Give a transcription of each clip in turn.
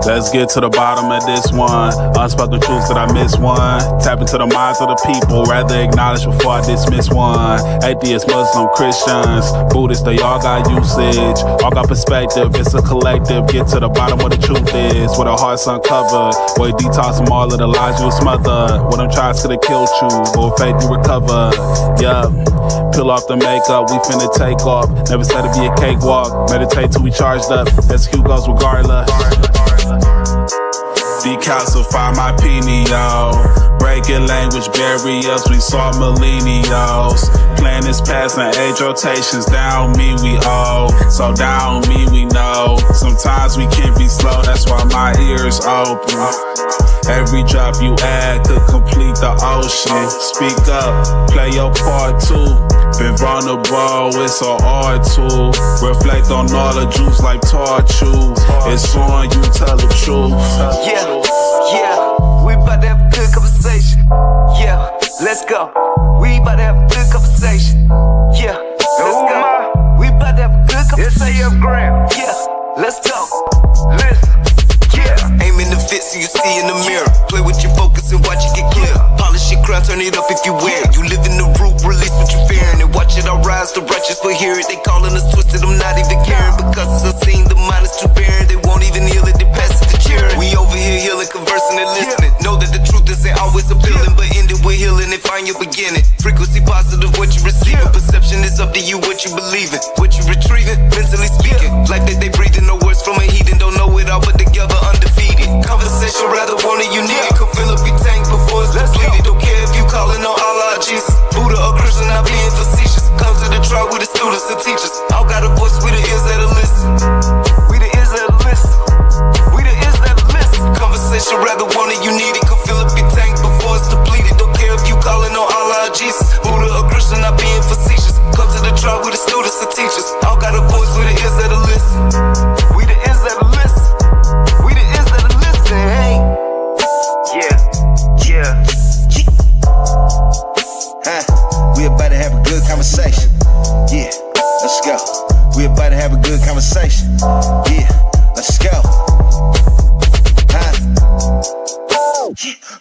Let's get to the bottom of this one. Unspoken truths that I miss one. Tap into the minds of the people, rather acknowledge before I dismiss one. Atheists, Muslim, Christians, Buddhists, they all got usage, all got perspective. It's a collective. Get to the bottom of the truth is, with our hearts uncovered. Boy, detox from all of the lies you smothered. When them tries could have killed you, but with faith you recover. Yeah, peel off the makeup, we finna take off. Never said it'd be a cakewalk. Meditate till we charged up. Execute goes regardless. Decalcify my pineal, breaking language barriers, we saw millennials. Planets passing age rotations, down me we owe, so down me we know. Sometimes we can be slow, that's why my ears open. Every drop you add could complete the ocean. Speak up, play your part too. Been vulnerable, it's an art tool. Reflect on all the juice like torture. It's on you, tell the truth. Yeah, we about to have a good conversation. Yeah, let's go. We about to have a good conversation. Yeah, let's go. We about to have a good conversation. Yeah, let's go. Listen. Yeah, aim in the fit so you see in the mirror. Play with your focus and watch it get clear. Polish your crown, turn it up if you wear it. You live in the root, release what you're fearing, and watch it all rise. The righteous will hear it. They calling us twisted, I'm not even caring, because it's unseen. The mind is too barren. They won't even heal it. They pass it to cheering. We over here healing, conversing and listening. Know that the truth isn't always appealing, but end it with healing and find your beginning. Frequency positive, what you receiving. Perception is up to you, what you believing, what you retrieving. Mentally speaking, life that they breathing. No words from a heathen. Don't know it all, but together undefeated. Conversation rather want it, you need it. Come fill up your tank before it's depleted. Don't care if you calling on Allah, Jesus, Buddha or Christian, not being facetious. Come to the trial with the students and teachers. All got a voice, we the ears that'll listen. We the ears that'll listen. We the ears that'll listen. Conversation rather want it, you need it. Come fill up your tank before it's depleted. Don't care if you calling on Allah, Jesus, Buddha or Christian, not being facetious. Come to the trial with the students and teachers. All got a voice, we the ears that'll listen. We the ears that'll listen. We the ears that'll listen. Hey. Yeah. We about to have a good conversation. Yeah, let's go. We about to have a good conversation. Yeah, let's go.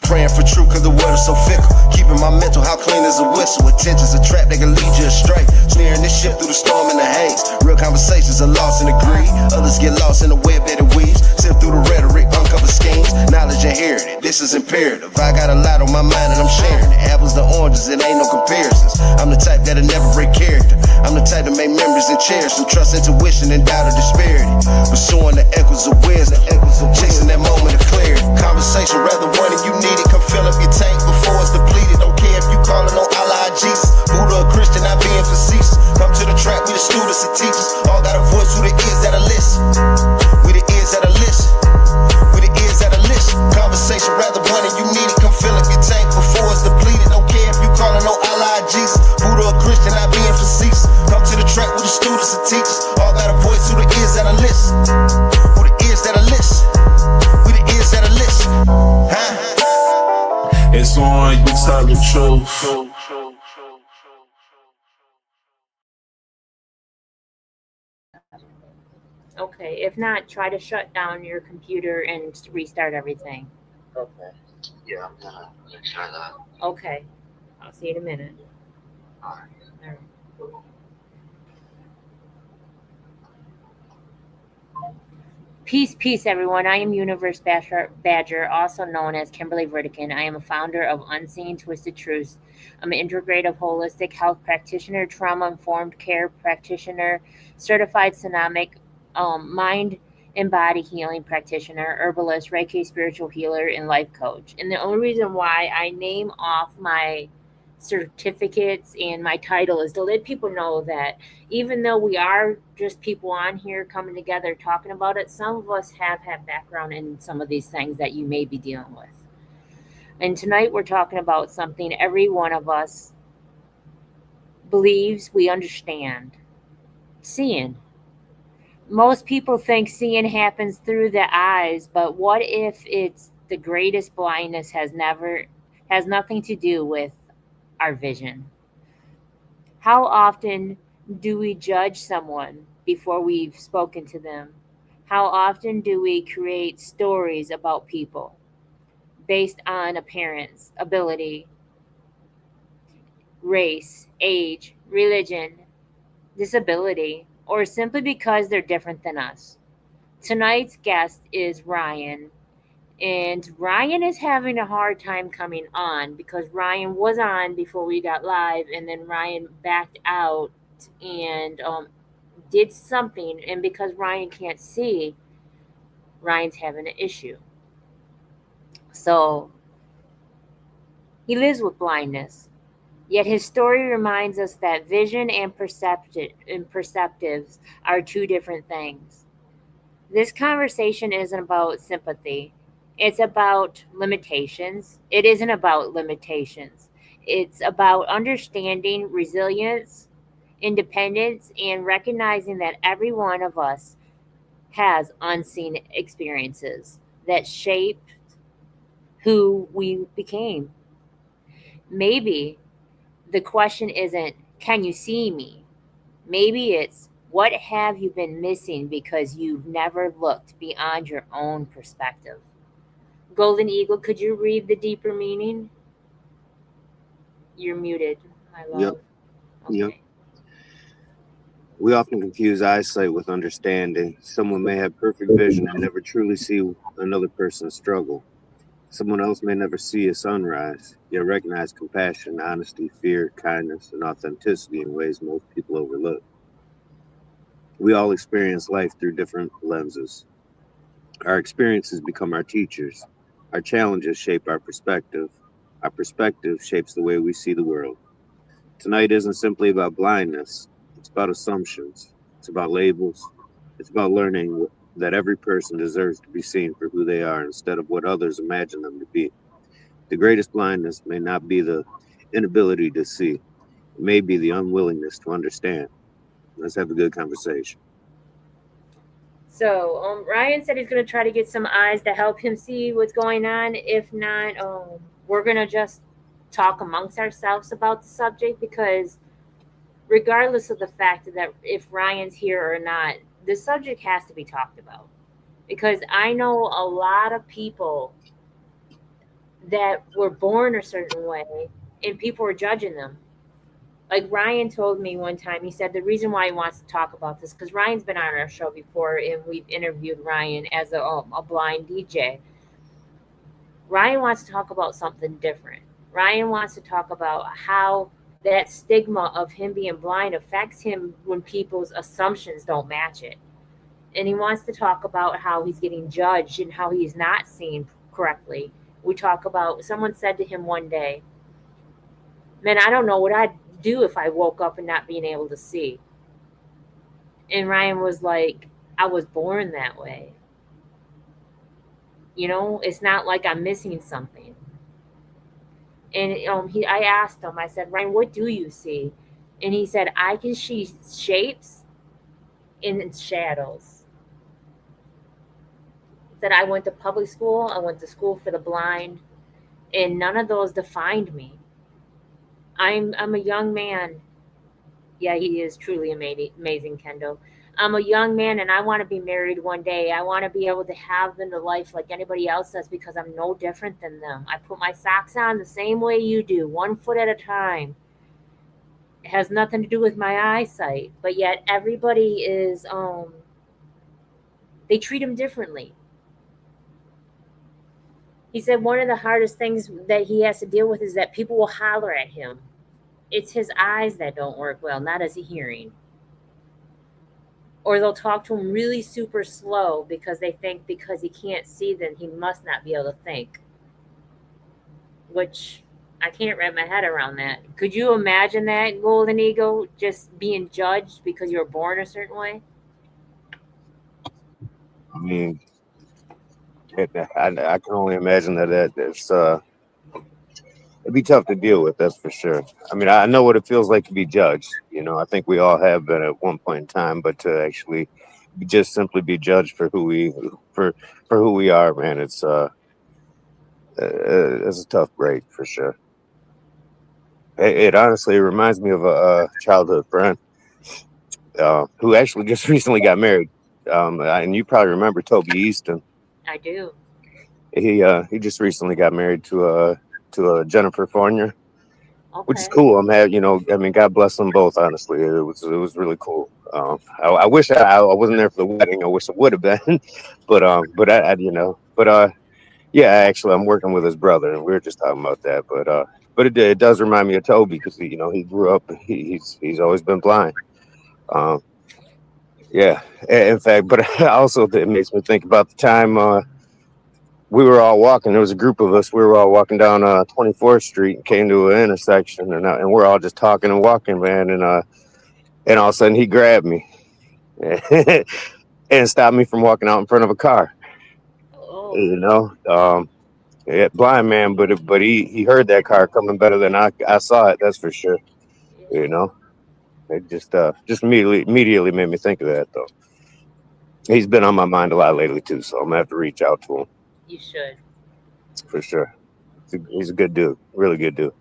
Praying for truth cause the world is so fickle. Keeping my mental how clean as a whistle. Attention's a trap, they can lead you astray. Steering this ship through the storm and the haze. Real conversations are lost in the greed. Others get lost in the web that it weaves. Sift through the rhetoric, uncover schemes. Knowledge inherited, this is imperative. I got a lot on my mind and I'm sharing it. Apples to oranges, it ain't no comparisons. I'm the type that'll never break character. I'm the type to make memories and cherish them. Trust intuition and doubt of disparity. Pursuing the echoes of wisdom. Chasing that moment of clarity. Conversation rather one and you need it. Come fill up your tank before it's depleted. Don't care if you calling on Allah, Jesus, Buddha or Christian, not being facetious. Come to the track with the students and teachers. All got a voice, who the ears that'll listen. We the ears that'll listen. We the ears that'll listen. Conversation rather one and you need it. Come fill up your tank before it's depleted. Don't care if you calling on Allah, Jesus, Buddha or Christian, not being facetious. Come to the track with the students and teachers. All got a voice, who the ears that'll listen. Who the ears that'll listen. We the ears that'll listen. It's on you, tell the truth. Okay, if not, try to shut down your computer and restart everything. Okay. Yeah, I'm gonna make sure of that. Okay, I'll see you in a minute. Alright. All right. Peace, everyone. I am Universe Badger, also known as Kimberly Vertican. I am a founder of Unseen Twisted Truths. I'm an integrative holistic health practitioner, trauma-informed care practitioner, certified sonomic mind and body healing practitioner, herbalist, Reiki spiritual healer, and life coach. And the only reason why I name off my certificates and my title is to let people know that even though we are just people on here coming together talking about it, some of us have had background in some of these things that you may be dealing with. And tonight we're talking about something every one of us believes we understand. Seeing. Most people think seeing happens through the eyes, but what if it's the greatest blindness has nothing to do with our vision? How often do we judge someone before we've spoken to them? How often do we create stories about people based on appearance, ability, race, age, religion, disability, or simply because they're different than us? Tonight's guest is Ryan, and Ryan is having a hard time coming on because Ryan was on before we got live, and then Ryan backed out and did something, and because Ryan can't see, Ryan's having an issue. So he lives with blindness. Yet his story reminds us that vision and perceptives are two different things. This conversation isn't about sympathy. It's about limitations. It isn't about limitations. It's about understanding resilience, independence, and recognizing that every one of us has unseen experiences that shape who we became. Maybe the question isn't, can you see me? Maybe it's, what have you been missing because you've never looked beyond your own perspective? Golden Eagle, could you read the deeper meaning? You're muted, my Yep, love. yep. Okay. We often confuse eyesight with understanding. Someone may have perfect vision and never truly see another person's struggle. Someone else may never see a sunrise, yet recognize compassion, honesty, fear, kindness, and authenticity in ways most people overlook. We all experience life through different lenses. Our experiences become our teachers. Our challenges shape our perspective. Our perspective shapes the way we see the world. Tonight isn't simply about blindness, it's about assumptions, it's about labels, it's about learning that every person deserves to be seen for who they are instead of what others imagine them to be. The greatest blindness may not be the inability to see, it may be the unwillingness to understand. Let's have a good conversation. So Ryan said he's going to try to get some eyes to help him see what's going on. If not, we're going to just talk amongst ourselves about the subject because, regardless of the fact that if Ryan's here or not, the subject has to be talked about. Because I know a lot of people that were born a certain way and people were judging them. Like Ryan told me one time, he said the reason why he wants to talk about this because Ryan's been on our show before and we've interviewed Ryan as a blind DJ. Ryan wants to talk about something different. Ryan wants to talk about how that stigma of him being blind affects him when people's assumptions don't match it. And he wants to talk about how he's getting judged and how he's not seen correctly. We talk about, someone said to him one day, man, I don't know what I'd do if I woke up and not being able to see. And Ryan was like, I was born that way. You know, it's not like I'm missing something. And I asked him, I said, Ryan, what do you see? And he said, I can see shapes and shadows. He said, I went to public school, I went to school for the blind, and none of those defined me. I'm a young man. Yeah, he is truly amazing, Kendo. I'm a young man and I want to be married one day. I want to be able to have the life like anybody else does because I'm no different than them. I put my socks on the same way you do, 1 foot at a time. It has nothing to do with my eyesight, but yet everybody is they treat him differently. He said one of the hardest things that he has to deal with is that people will holler at him. It's his eyes that don't work well, not his hearing. Or they'll talk to him really super slow because they think because he can't see then he must not be able to think. Which I can't wrap my head around that. Could you imagine that, Golden Eagle, just being judged because you were born a certain way? I mean, I can only imagine it's it'd be tough to deal with, that's for sure. I mean, I know what it feels like to be judged. You know, I think we all have been at one point in time, but to actually just simply be judged for for who we are, man, it's a tough break for sure. It honestly reminds me of a childhood friend who actually just recently got married. and you probably remember Toby Easton. I do. He just recently got married to Jennifer Fournier, which is Okay. cool. I'm happy, I mean, God bless them both. Honestly, it was really cool. I wish I wasn't there for the wedding. I wish I would have been, but yeah. Actually, I'm working with his brother, and we were just talking about that. But it does remind me of Toby because he grew up. He's always been blind. Um, yeah. In fact, but also it makes me think about the time we were all walking. There was a group of us. We were all walking down 24th Street and came to an intersection, and we're all just talking and walking, man. And all of a sudden, he grabbed me and stopped me from walking out in front of a car. Oh, You know, yeah, blind man, but he heard that car coming better than I saw it. That's for sure. yeah. You know, it just immediately made me think of that though. He's been on my mind a lot lately too, so I'm gonna have to reach out to him You should. for sure. He's a good dude, really good dude.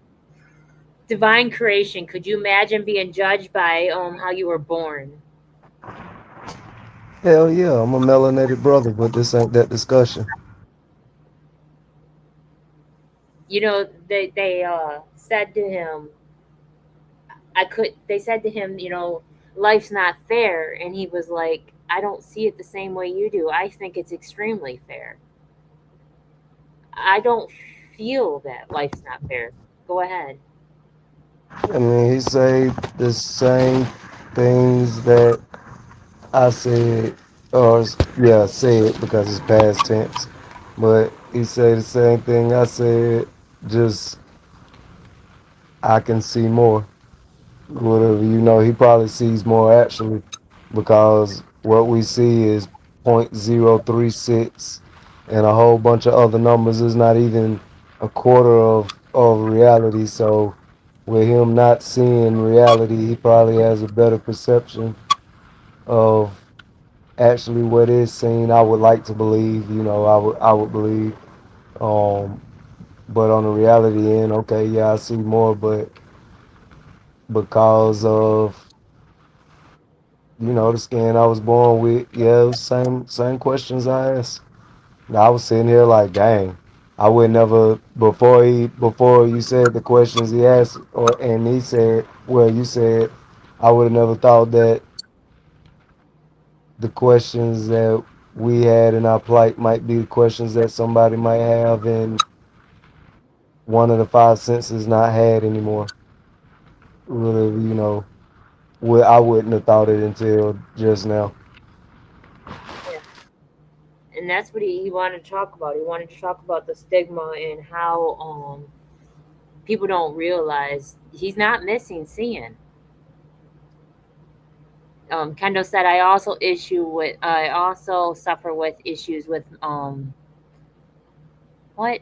Divine creation. Could you imagine being judged by how you were born? Hell yeah, I'm a melanated brother, but this ain't that discussion. You know, they said to him, I could. They said to him, life's not fair, and he was like, I don't see it the same way you do. I think it's extremely fair. I don't feel that life's not fair. Go ahead. I mean, he say the same things that I said, or yeah, said because it's past tense. But he say the same thing I said, just I can see more. Whatever, he probably sees more actually, because what we see is 0.036, and a whole bunch of other numbers is not even a quarter of reality. So with him not seeing reality, he probably has a better perception of actually what is seen. I would like to believe, I would believe. Um, but on the reality end, okay, yeah, I see more, but because of the skin I was born with, yeah, it was same questions I asked. I was sitting here like, dang, I would never before you said the questions he asked, and he said, well, you said, I would have never thought that the questions that we had in our plight might be the questions that somebody might have in one of the five senses not had anymore. Really, I wouldn't have thought it until just now. Yeah. And that's what he wanted to talk about. He wanted to talk about the stigma and how people don't realize he's not missing seeing. Kendall said, I also suffer with issues with what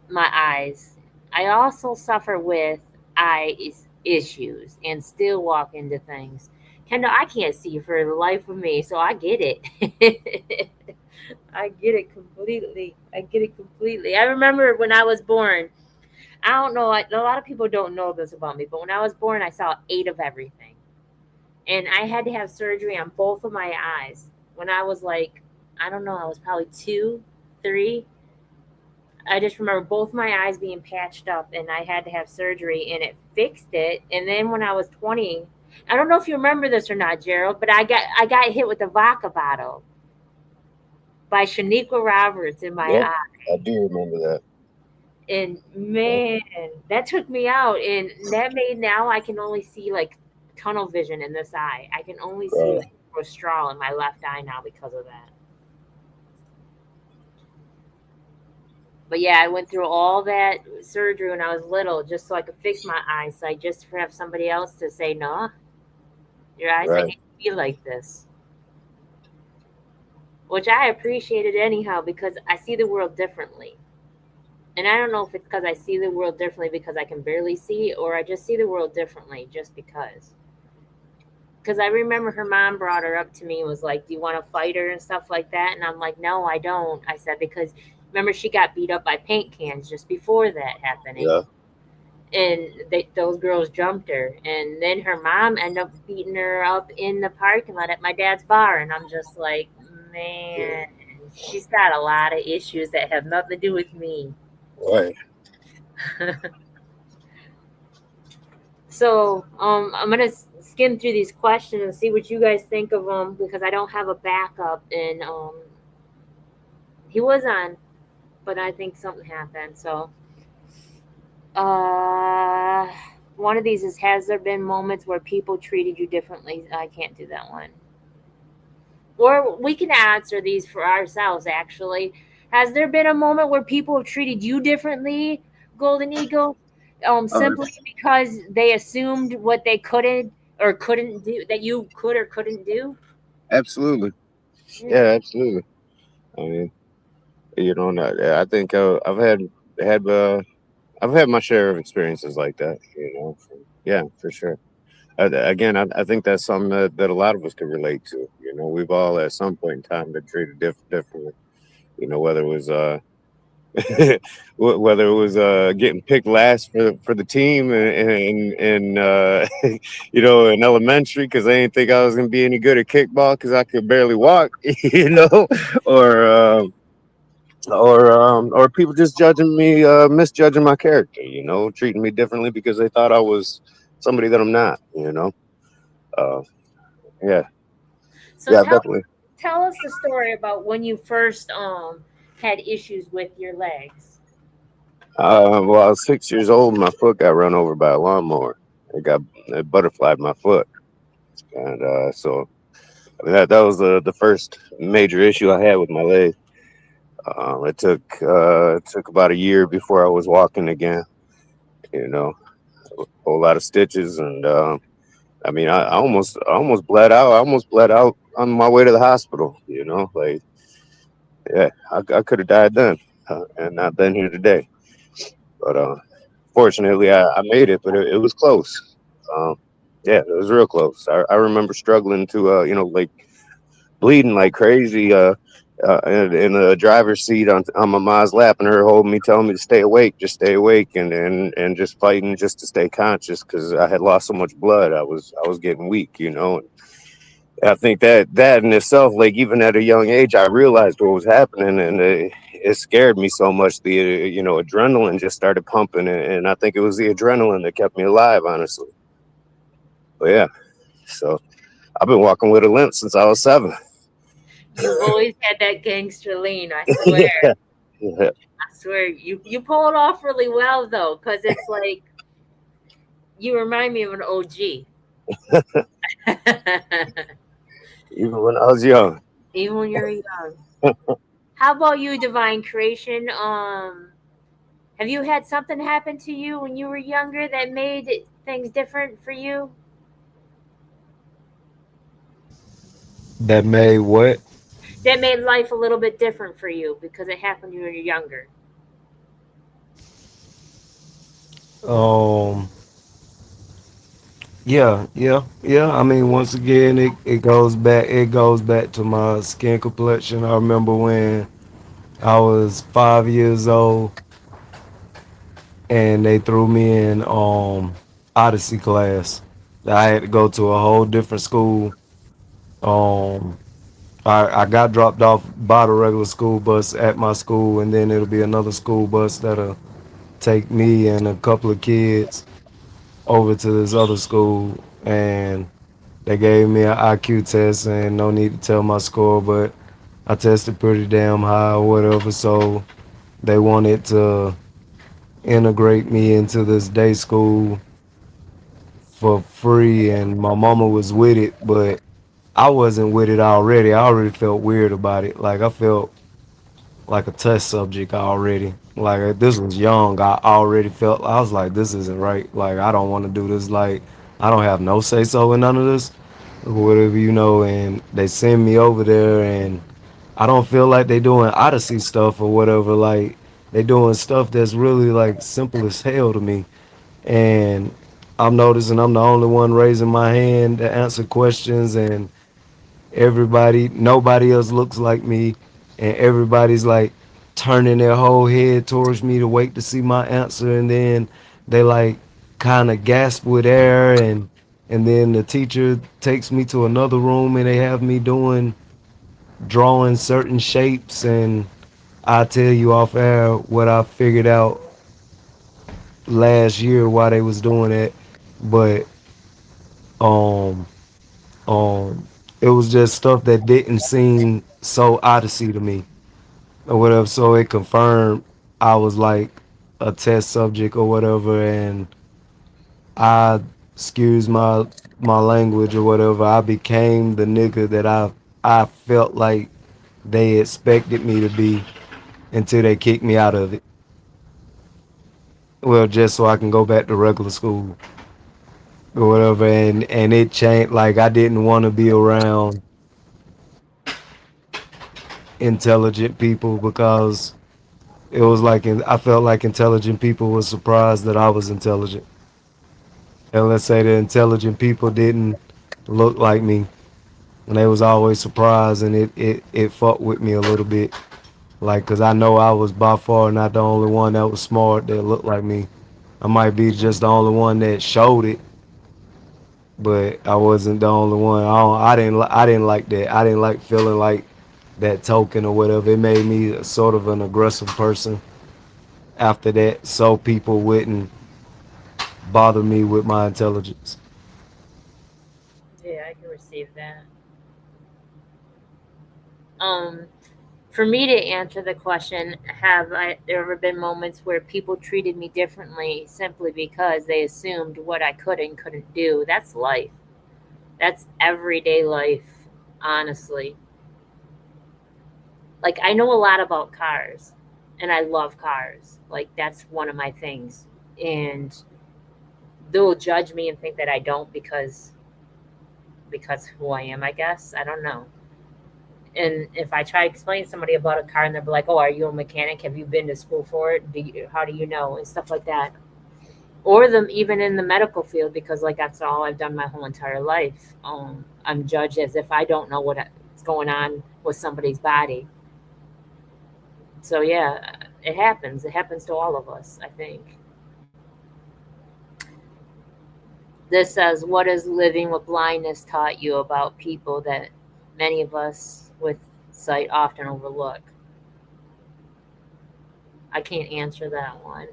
my eyes. I also suffer with eyes issues and still walk into things. Kendall, I can't see for the life of me, so I get it. I get it completely. I get it completely. I remember when I was born. I don't know. A lot of people don't know this about me, but when I was born, I saw 8 of everything, and I had to have surgery on both of my eyes when I was like, I don't know. I was probably 2, 3. I just remember both my eyes being patched up, and I had to have surgery, and it fixed it. And then when I was 20, I don't know if you remember this or not, Gerald, but I got hit with a vodka bottle by Shaniqua Roberts in my Yep, eye. I do remember that. And Yep. man, that took me out. And that made now I can only see like tunnel vision in this eye. I can only see Right. like a straw in my left eye now because of that. But yeah, I went through all that surgery when I was little just so I could fix my eyesight, just to have somebody else to say, no, your eyesight Right. needs to be like this. Which I appreciated anyhow because I see the world differently. And I don't know if it's because I see the world differently because I can barely see, or I just see the world differently just because. Because I remember her mom brought her up to me and was like, do you want to fight her and stuff like that? And I'm like, no, I don't. I said, because remember she got beat up by paint cans just before that happening. Yeah. and those girls jumped her, and then her mom ended up beating her up in the parking lot at my dad's bar, and I'm just like, man, she's got a lot of issues that have nothing to do with me. Right. So I'm gonna skim through these questions and see what you guys think of them because I don't have a backup, and he was on, but I think something happened. So uh, one of these is: has there been moments where people treated you differently? I can't do that one. Or we can answer these for ourselves. Actually, has there been a moment where people have treated you differently, Golden Eagle? Uh, Simply because they assumed what they couldn't or couldn't do that you could or couldn't do. Absolutely. Yeah. Yeah, absolutely. I mean, I think had I've had my share of experiences like that. Yeah, for sure. Again, I think that's something that a lot of us could relate to. We've all at some point in time been treated differently. Whether it was whether it was getting picked last for the team and in elementary because they didn't think I was gonna be any good at kickball because I could barely walk, or or people just judging me, misjudging my character, treating me differently because they thought I was somebody that I'm not. Uh, yeah, So yeah, definitely. tell us the story about when you first had issues with your legs. Well, I was 6 years old. My foot got run over by a lawnmower. It butterflied my foot, and so I mean, that was the first major issue I had with my leg. It took about a year before I was walking again. You know, a whole lot of stitches, and I mean, I almost bled out. I almost bled out on my way to the hospital. Like yeah, I could have died then, and not been here today. But fortunately, I made it, but it was close. Um, yeah, it was real close. I remember struggling to, like bleeding like crazy in the driver's seat on my mom's lap, and her holding me, telling me to stay awake, just stay awake, and just fighting just to stay conscious because I had lost so much blood. I was getting weak. I think that in itself, like even at a young age, I realized what was happening, and it scared me so much. The adrenaline just started pumping, and I think it was the adrenaline that kept me alive, honestly. But yeah, so I've been walking with a limp since I was 7. You've always had that gangster lean. I swear. Yeah, yeah. I swear. You pull it off really well though, because it's like you remind me of an OG. Even when I was young. Even when you're young. How about you, Divine Creation? Have you had something happen to you when you were younger that made things different for you? That made what? That made life a little bit different for you because it happened when you were younger. Um, yeah. I mean, once again, it goes back to my skin complexion. I remember when I was 5 years old and they threw me in Odyssey class. I had to go to a whole different school. Um, I got dropped off by the regular school bus at my school, and then it'll be another school bus that'll take me and a couple of kids over to this other school. And they gave me an IQ test, and no need to tell my score, but I tested pretty damn high or whatever. So they wanted to integrate me into this day school for free, and my mama was with it, but I wasn't with it already. I already felt weird about it. Like I felt like a test subject already. Like this was young. I already felt I was like, this isn't right. Like I don't want to do this. Like I don't have no say so in none of this, or whatever And they send me over there, and I don't feel like they doing Odyssey stuff or whatever. Like they doing stuff that's really like simple as hell to me. And I'm noticing I'm the only one raising my hand to answer questions, and nobody else looks like me, and everybody's like turning their whole head towards me to wait to see my answer, and then they like kind of gasp with air, and then the teacher takes me to another room and they have me drawing certain shapes, and I tell you off air what I figured out last year why they was doing it, but um um it was just stuff that didn't seem so odyssey to me or whatever, so it confirmed I was like a test subject or whatever, and I, excuse my language or whatever, I became the nigga that I felt like they expected me to be until they kicked me out of it. Well, just so I can go back to regular school or whatever, and it changed. Like I didn't want to be around intelligent people because it was like I felt like intelligent people was surprised that I was intelligent, and let's say the intelligent people didn't look like me, and they was always surprised, and it fucked with me a little bit. Like, cause I know I was by far not the only one that was smart that looked like me. I might be just the only one that showed it, but I wasn't the only one. I didn't like that. I didn't like feeling like that token or whatever. It made me sort of an aggressive person after that, so people wouldn't bother me with my intelligence. Yeah, I can receive that. Um, for me to answer the question, have there ever been moments where people treated me differently simply because they assumed what I could and couldn't do? That's life. That's everyday life, honestly. Like, I know a lot about cars, and I love cars. Like, that's one of my things. And they'll judge me and think that I don't because who I am, I guess. I don't know. And if I try to explain to somebody about a car and they'll be like, "Oh, are you a mechanic? Have you been to school for it? How do you know?" and stuff like that. Or them even in the medical field, because like that's all I've done my whole entire life. I'm judged as if I don't know what's going on with somebody's body. So yeah, it happens. It happens to all of us, I think. This says, "What has living with blindness taught you about people that many of us with sight often overlook?" I can't answer that one.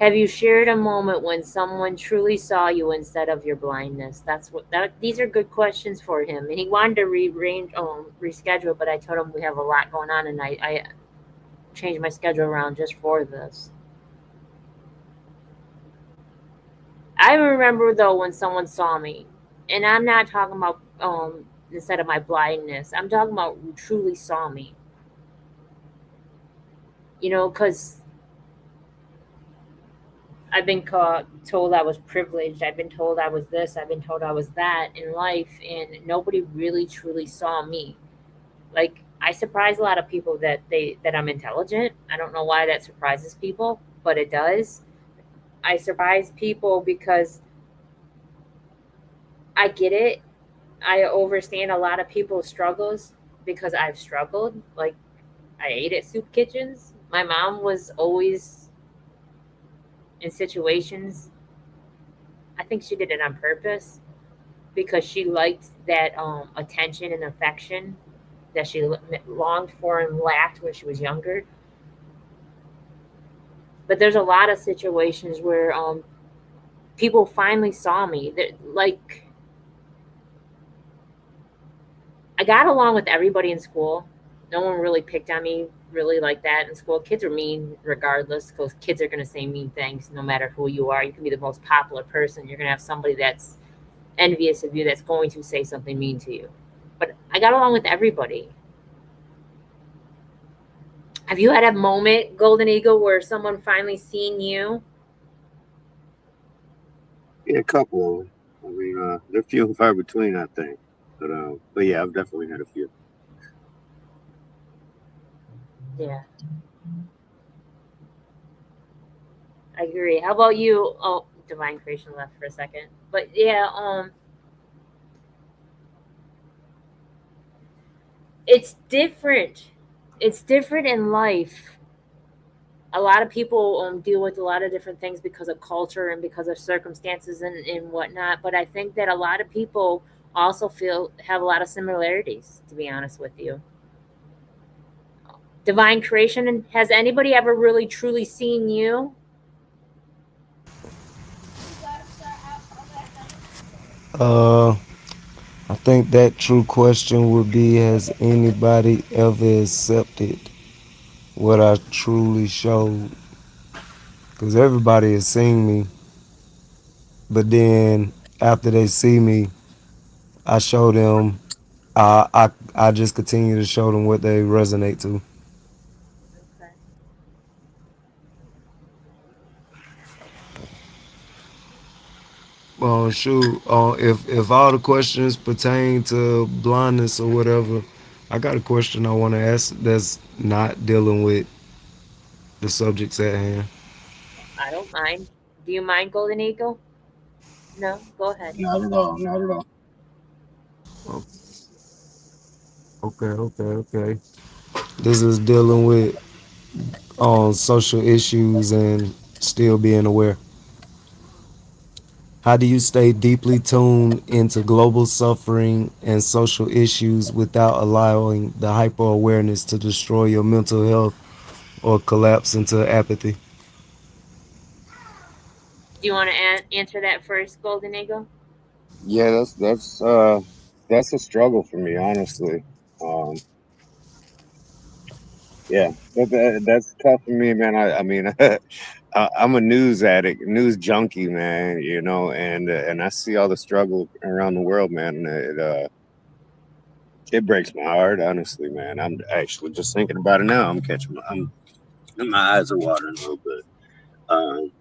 Have you shared a moment when someone truly saw you instead of your blindness? That's what that. These are good questions for him, and he wanted to reschedule, but I told him we have a lot going on, and I changed my schedule around just for this. I remember though when someone saw me, and I'm not talking about instead of my blindness. I'm talking about who truly saw me. Because I've been told I was privileged. I've been told I was this. I've been told I was that in life, and nobody really truly saw me. Like, I surprise a lot of people that I'm intelligent. I don't know why that surprises people, but it does. I surprise people because I get it. I understand a lot of people's struggles because I've struggled. Like, I ate at soup kitchens. My mom was always in situations. I think she did it on purpose because she liked that attention and affection that she longed for and lacked when she was younger. But there's a lot of situations where people finally saw me. Like, I got along with everybody in school. No one really picked on me really like that in school. Kids are mean regardless because kids are going to say mean things no matter who you are. You can be the most popular person. You're going to have somebody that's envious of you that's going to say something mean to you. But I got along with everybody. Have you had a moment, Golden Eagle, where someone finally seen you? Yeah, a couple of them. I mean, they're few and far between, I think. But yeah, I've definitely had a few. Yeah, I agree. How about you? Oh, Divine Creation left for a second. But yeah, it's different. It's different in life. a lot of people deal with a lot of different things because of culture and because of circumstances and whatnot. But I think that a lot of people also feel have a lot of similarities. To be honest with you, divine creation. And has anybody ever really truly seen you? Uh, I think that true question would be, has anybody ever accepted what I truly showed? Because everybody has seen me, but then after they see me, I show them, I just continue to show them what they resonate to. Okay. Shoot, if all the questions pertain to blindness or whatever, I got a question I want to ask that's not dealing with the subjects at hand. I don't mind. Do you mind, Golden Eagle? No, go ahead. Not at all. Not at all. O- Okay, okay, okay. This is dealing with social issues and still being aware. How do you stay deeply tuned into global suffering and social issues without allowing the hyper awareness to destroy your mental health or collapse into apathy? Do you want to answer that first, Golden Eagle? Yeah, that's a struggle for me, honestly. Um, yeah, that's tough for me, man. I mean, I'm a news addict, news junkie, man. You know, and I see all the struggle around the world, man. It breaks my heart, honestly, man. I'm actually just thinking about it now. My eyes are watering a little bit. Um,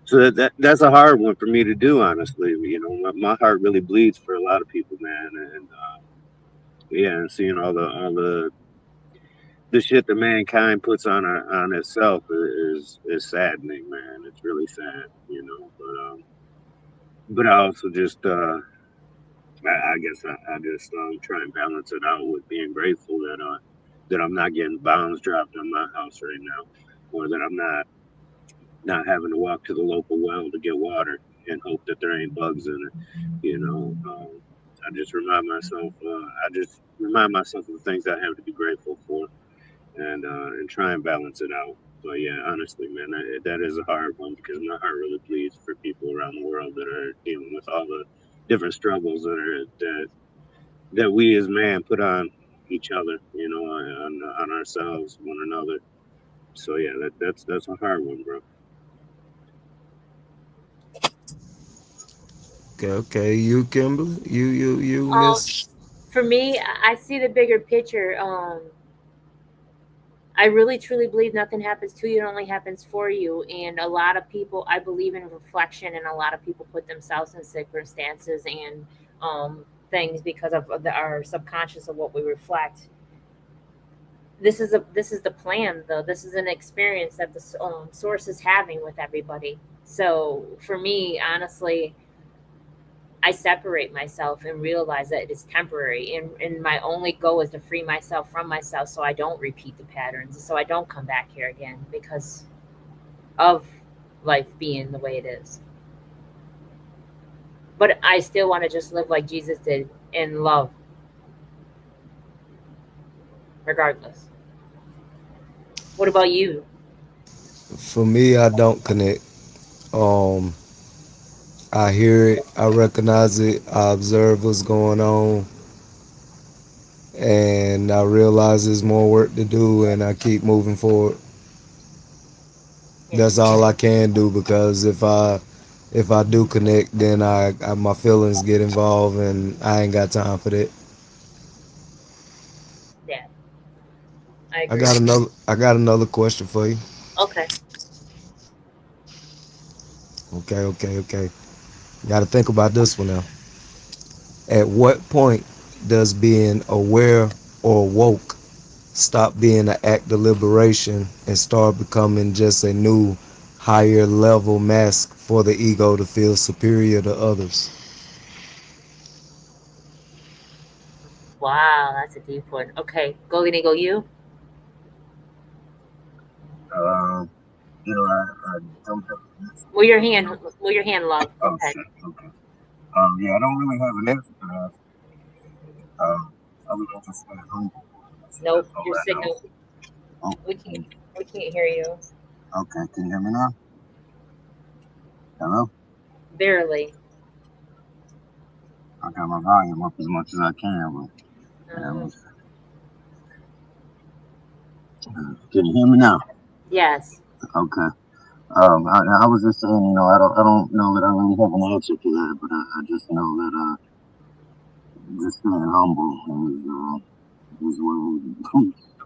so that's a hard one for me to do, honestly. You know, my heart really bleeds for a lot of people, man, and yeah, and seeing all the shit that mankind puts on itself is saddening, man. It's really sad, you know. But I also just I guess I just try and balance it out with being grateful that I'm not getting bombs dropped on my house right now, or that I'm not having to walk to the local well to get water and hope that there ain't bugs in it. You know, I just remind myself of the things I have to be grateful for, and try and balance it out. But yeah, honestly, man, that is a hard one because my heart really bleeds for people around the world that are dealing with all the different struggles that we as man put on each other, you know, on ourselves, one another. So yeah, that's a hard one, bro. Okay, okay. You, Kimberly, you, Um, Miss. for me, I see the bigger picture. I really truly believe nothing happens to you; it only happens for you. And a lot of people, I believe in reflection, and a lot of people put themselves in circumstances and things because of our subconscious of what we reflect. This is the plan, though. This is an experience that the source is having with everybody. So for me, honestly, I separate myself and realize that it is temporary. And my only goal is to free myself from myself so I don't repeat the patterns, so I don't come back here again because of life being the way it is. But I still want to just live like Jesus did in love, regardless. What about you? For me, I don't connect. Um, I hear it, I recognize it, I observe what's going on, and I realize there's more work to do, and I keep moving forward. Yeah, That's all I can do because if I do connect, then I my feelings get involved, and I ain't got time for that. yeah, I I agree. got another question for you. Okay. Okay, okay, okay. You got to think about this one now. At what point does being aware or woke stop being an act of liberation and start becoming just a new, higher level mask for the ego to feel superior to others? Wow, that's a deep one. Okay, Golden Eagle, you? I don't have an answer. Move your hand. Move your hand, love. Go Oh ahead. shit. Okay. Yeah, I don't really have an answer for that. Other than just stay humble. That's Nope. all Your I know. signal. Oh, We can't. We can't hear you. okay. Can you hear me now? Hello? Barely. I got my volume up as much as I can, but yeah, Uh, can you hear me now? yes. Okay. I was just saying, I don't know that I really have an answer to that, but I just know that just staying humble is what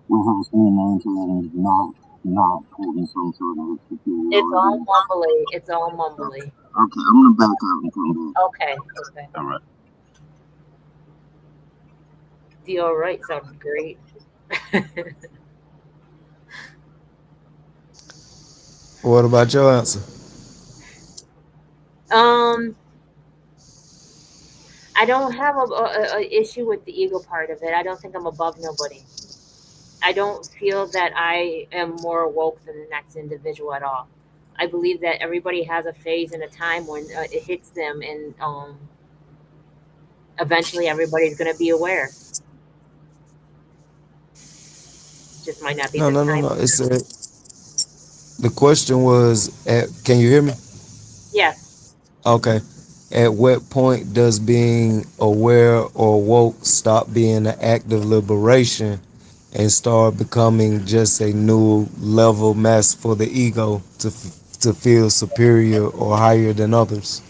what helps me maintain not holding some sort of It's all superiority. mumbly. It's all Okay, mumbly. okay, I'm gonna back out and come back. Okay. Okay. All right. The all right sounded great. What about your answer? um, I don't have a issue with the ego part of it. I don't think I'm above nobody. I don't feel that I am more woke than the next individual at all. I believe that everybody has a phase and a time when it hits them, and eventually everybody's going to be aware. Just might not be No, the no, no, time. no. It's the question was, can you hear me? Yes. Okay. At what point does being aware or woke stop being an act of liberation and start becoming just a new level mask for the ego to feel superior or higher than others?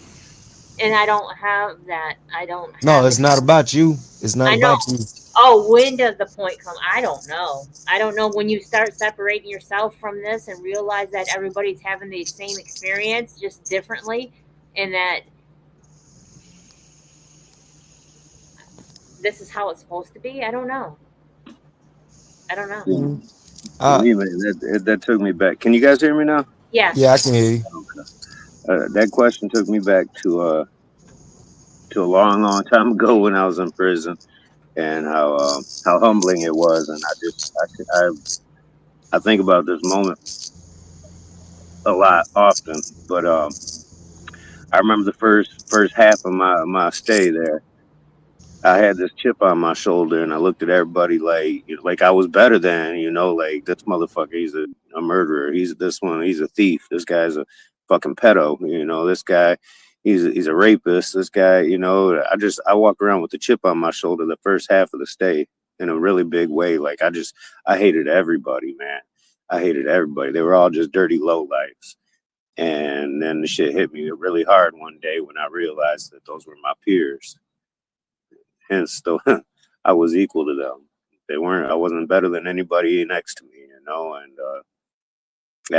And I don't have that. I don't No, have it's it. not about you. It's not I know. about you. Oh, when does the point come? I don't know. I don't know when you start separating yourself from this and realize that everybody's having the same experience just differently, and that this is how it's supposed to be. I don't know. I don't know. Yeah, for Uh, me, man, that took me back. Can you guys hear me now? yeah, I Yes. can hear you. Okay. That question took me back to a long, long time ago when I was in prison, and how humbling it was. And I think about this moment a lot often. But I remember the first half of my stay there. I had this chip on my shoulder, and I looked at everybody like I was better than, like this motherfucker. He's a murderer. He's this one. He's a thief. This guy's a fucking pedo. This guy, he's a rapist. This guy, I walk around with the chip on my shoulder the first half of the stay in a really big way. Like I hated everybody, man. I hated everybody. They were all just dirty low lives. And then the shit hit me really hard one day when I realized that those were my peers. Hence, though, I was equal to them. They weren't. I wasn't better than anybody next to me, and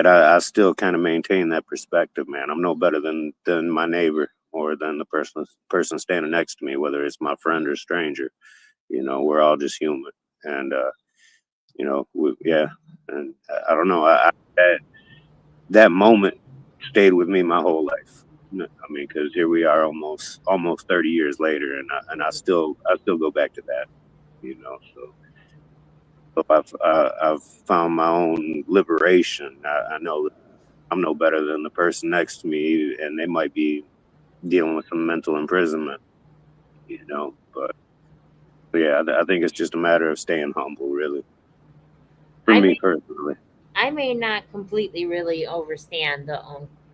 I still kind of maintain that perspective, man. I'm no better than my neighbor or than the person standing next to me, whether it's my friend or stranger. We're all just human, and yeah. And I don't know. That moment stayed with me my whole life. I mean, because here we are, almost 30 years later, and I still go back to that. So I've found my own liberation. I know that I'm no better than the person next to me, and they might be dealing with some mental imprisonment. But yeah, I think it's just a matter of staying humble, really, for I me may personally. I may not completely really understand the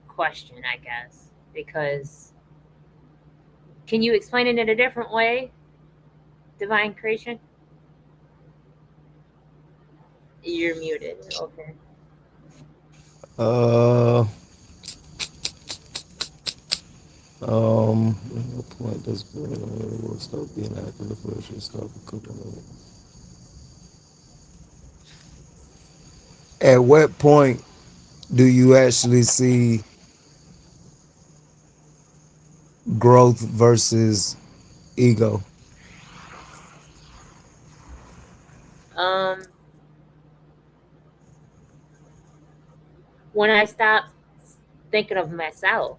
question, I guess, because can you explain it in a different way? Divine creation. You're muted. Okay. Uh, what point does will stop being active liberation stop becoming? At what point do you actually see growth versus ego? Um, when I stop thinking of myself,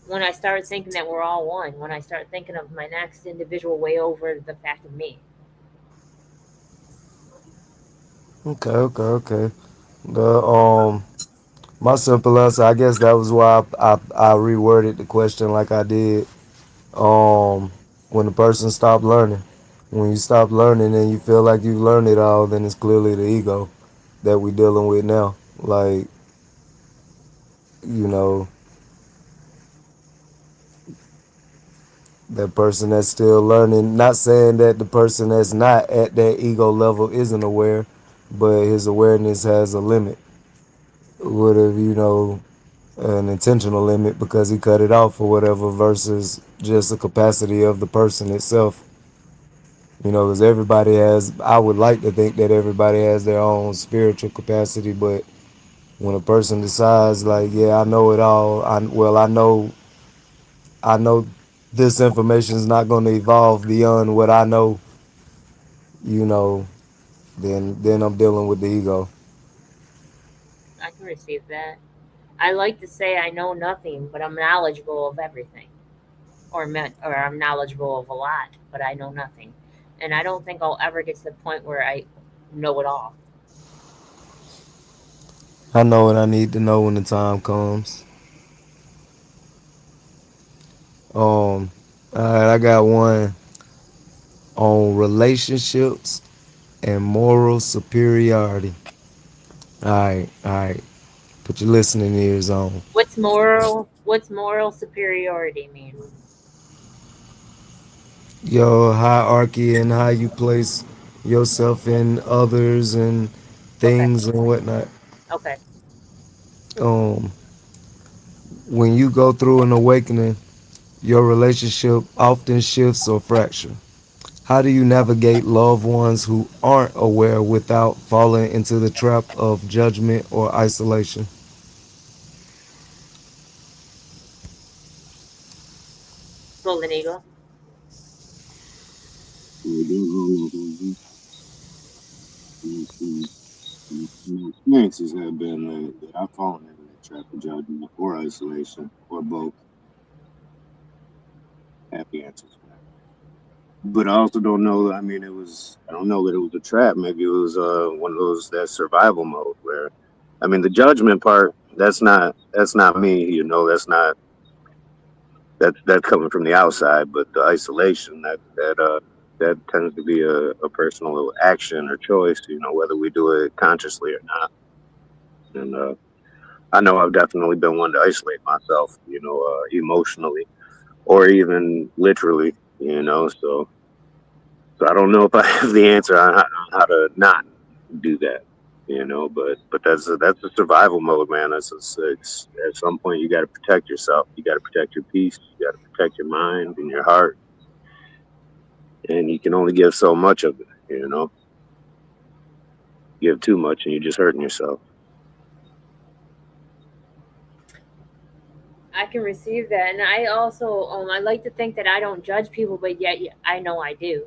when I start thinking that we're all one, when I start thinking of my next individual way over the fact of me. Okay, okay, okay. The My simple answer, I guess that was why I reworded the question like I did. When the person stopped learning, when you stop learning and you feel like you've learned it all, then it's clearly the ego that we dealing with now. Like, you know, that person that's still learning. Not saying that the person that's not at that ego level isn't aware, but his awareness has a limit. Would have, an intentional limit because he cut it off or whatever versus just the capacity of the person itself. Because everybody has, I would like to think that everybody has their own spiritual capacity, but when a person decides like, yeah, I know it all, I know this information is not going to evolve beyond what I know, you know, then I'm dealing with the ego. I can receive that. I like to say I know nothing, but I'm knowledgeable of everything, or I'm knowledgeable of a lot, but I know nothing. And I don't think I'll ever get to the point where I know it all. I know what I need to know when the time comes. All right, I got one on relationships and moral superiority. All right. Put your listening ears on. What's moral superiority mean? Your hierarchy and how you place yourself in others and Okay. things and whatnot. Okay. Um, when you go through an awakening, your relationship often shifts or fractures. How do you navigate loved ones who aren't aware without falling into the trap of judgment or isolation? Golden Eagle. My experiences have been that I've fallen into that trap of judgment or isolation or both. Happy answers for that. But I also don't know. I mean, I don't know that it was a trap. Maybe it was one of those that survival mode where, I mean, the judgment part. That's not me. That's not that coming from the outside. But the isolation that tends to be a personal action or choice. Whether we do it consciously or not. And I know I've definitely been one to isolate myself. Emotionally or even literally. So I don't know if I have the answer on how to not do that. But that's a survival mode, man. It's at some point you got to protect yourself. You got to protect your peace. You got to protect your mind and your heart, and you can only give so much of it. Give too much, and you're just hurting yourself. I can receive that, and I also I like to think that I don't judge people, but yet I know I do.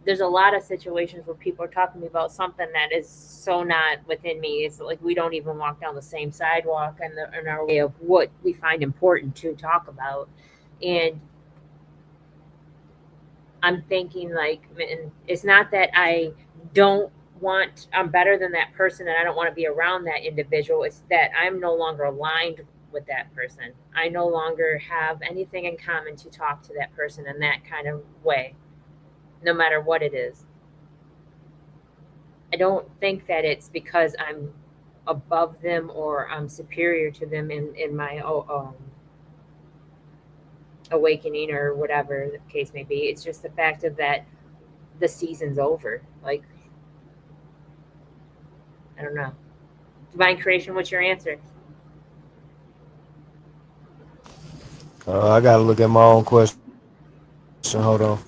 There's a lot of situations where people are talking to me about something that is so not within me. It's like we don't even walk down the same sidewalk in our way of what we find important to talk about. And I'm thinking like, man, it's not that I don't I'm better than that person and I don't want to be around that individual. It's that I'm no longer aligned with that person. I no longer have anything in common to talk to that person in that kind of way, no matter what it is. I don't think that it's because I'm above them or I'm superior to them in my awakening or whatever the case may be. It's just the fact of that the season's over. Like, I don't know. Divine creation, what's your answer? I got to look at my own question. Hold on.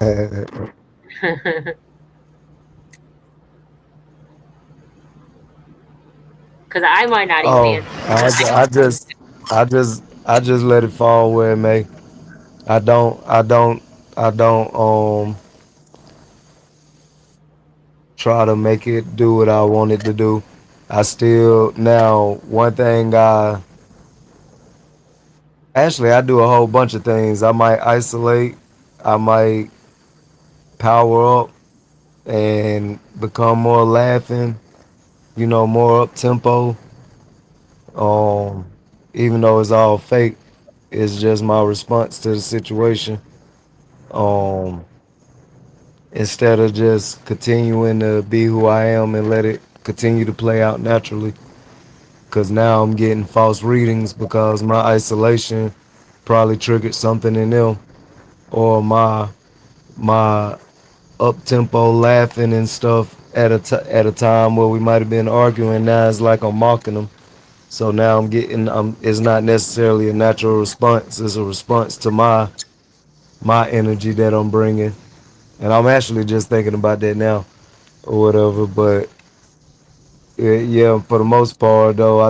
Because I might not even Oh, answer. I just let it fall where it may. I don't, I don't, I don't try to make it do what I want it to do. I still now one thing I do a whole bunch of things. I might isolate, I might power up and become more laughing, more up tempo. Um, Even though it's all fake, it's just my response to the situation. Um, Instead of just continuing to be who I am and let it continue to play out naturally. Because now I'm getting false readings because my isolation probably triggered something in them, or my up tempo laughing and stuff at at a time where we might have been arguing. Now it's like I'm mocking them. So now I'm getting it's not necessarily a natural response. It's a response to my energy that I'm bringing, and I'm actually just thinking about that now or whatever. But yeah, for the most part though, I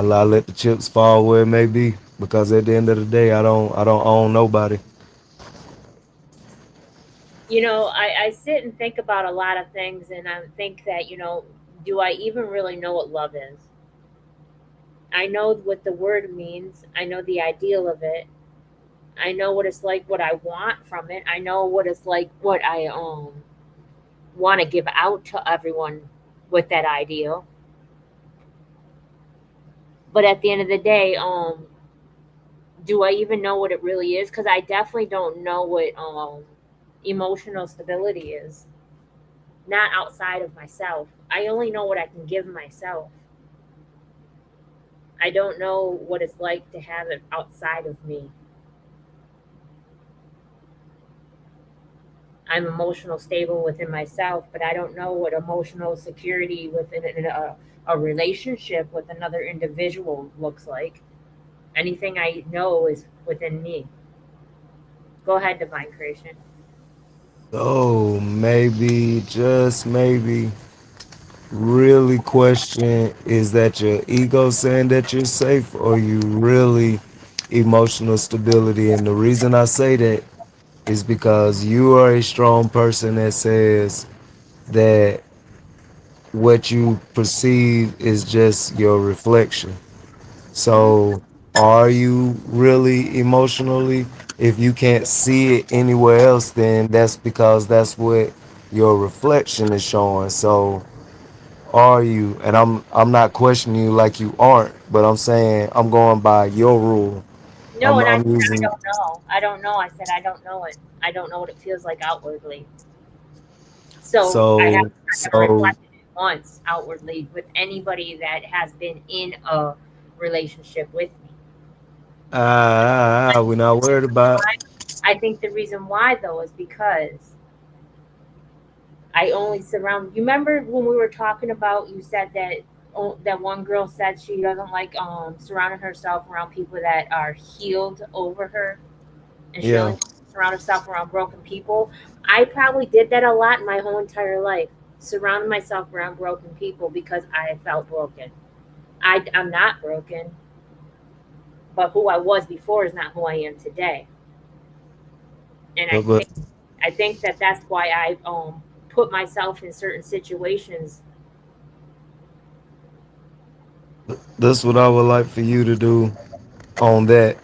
let the chips fall where it may be because at the end of the day, I don't own nobody. I sit and think about a lot of things, and I think that, do I even really know what love is? I know what the word means. I know the ideal of it. I know what it's like, what I want from it. I know what it's like, what I want to give out to everyone with that ideal. But at the end of the day, do I even know what it really is? Because I definitely don't know what emotional stability is. Not outside of myself. I only know what I can give myself. I don't know what it's like to have it outside of me. I'm emotional stable within myself, but I don't know what emotional security within a relationship with another individual looks like. Anything I know is within me. Go ahead, Divine Creation. So maybe, just maybe, really question, is that your ego saying that you're safe, or you really emotional stability? And the reason I say that is because you are a strong person that says that what you perceive is just your reflection. So, are you really emotionally? If you can't see it anywhere else, then that's because that's what your reflection is showing. So, are you? And I'm not questioning you like you aren't, but I'm saying I'm going by your rule. No, and I I'm said I using don't know. I don't know. I said I don't know it. I don't know what it feels like outwardly. So so I haven't so reflected it once outwardly with anybody that has been in a relationship with me. we're not worried about. Why? I think the reason why though is because I only surround. You remember when we were talking about? You said that that one girl said she doesn't like surrounding herself around people that are healed over her, and she only Yeah, wants to surround herself around broken people. I probably did that a lot in my whole entire life, surrounding myself around broken people because I felt broken. I'm not broken, but who I was before is not who I am today, and I but think I think that that's why I put myself in certain situations. that's what I would like for you to do on that.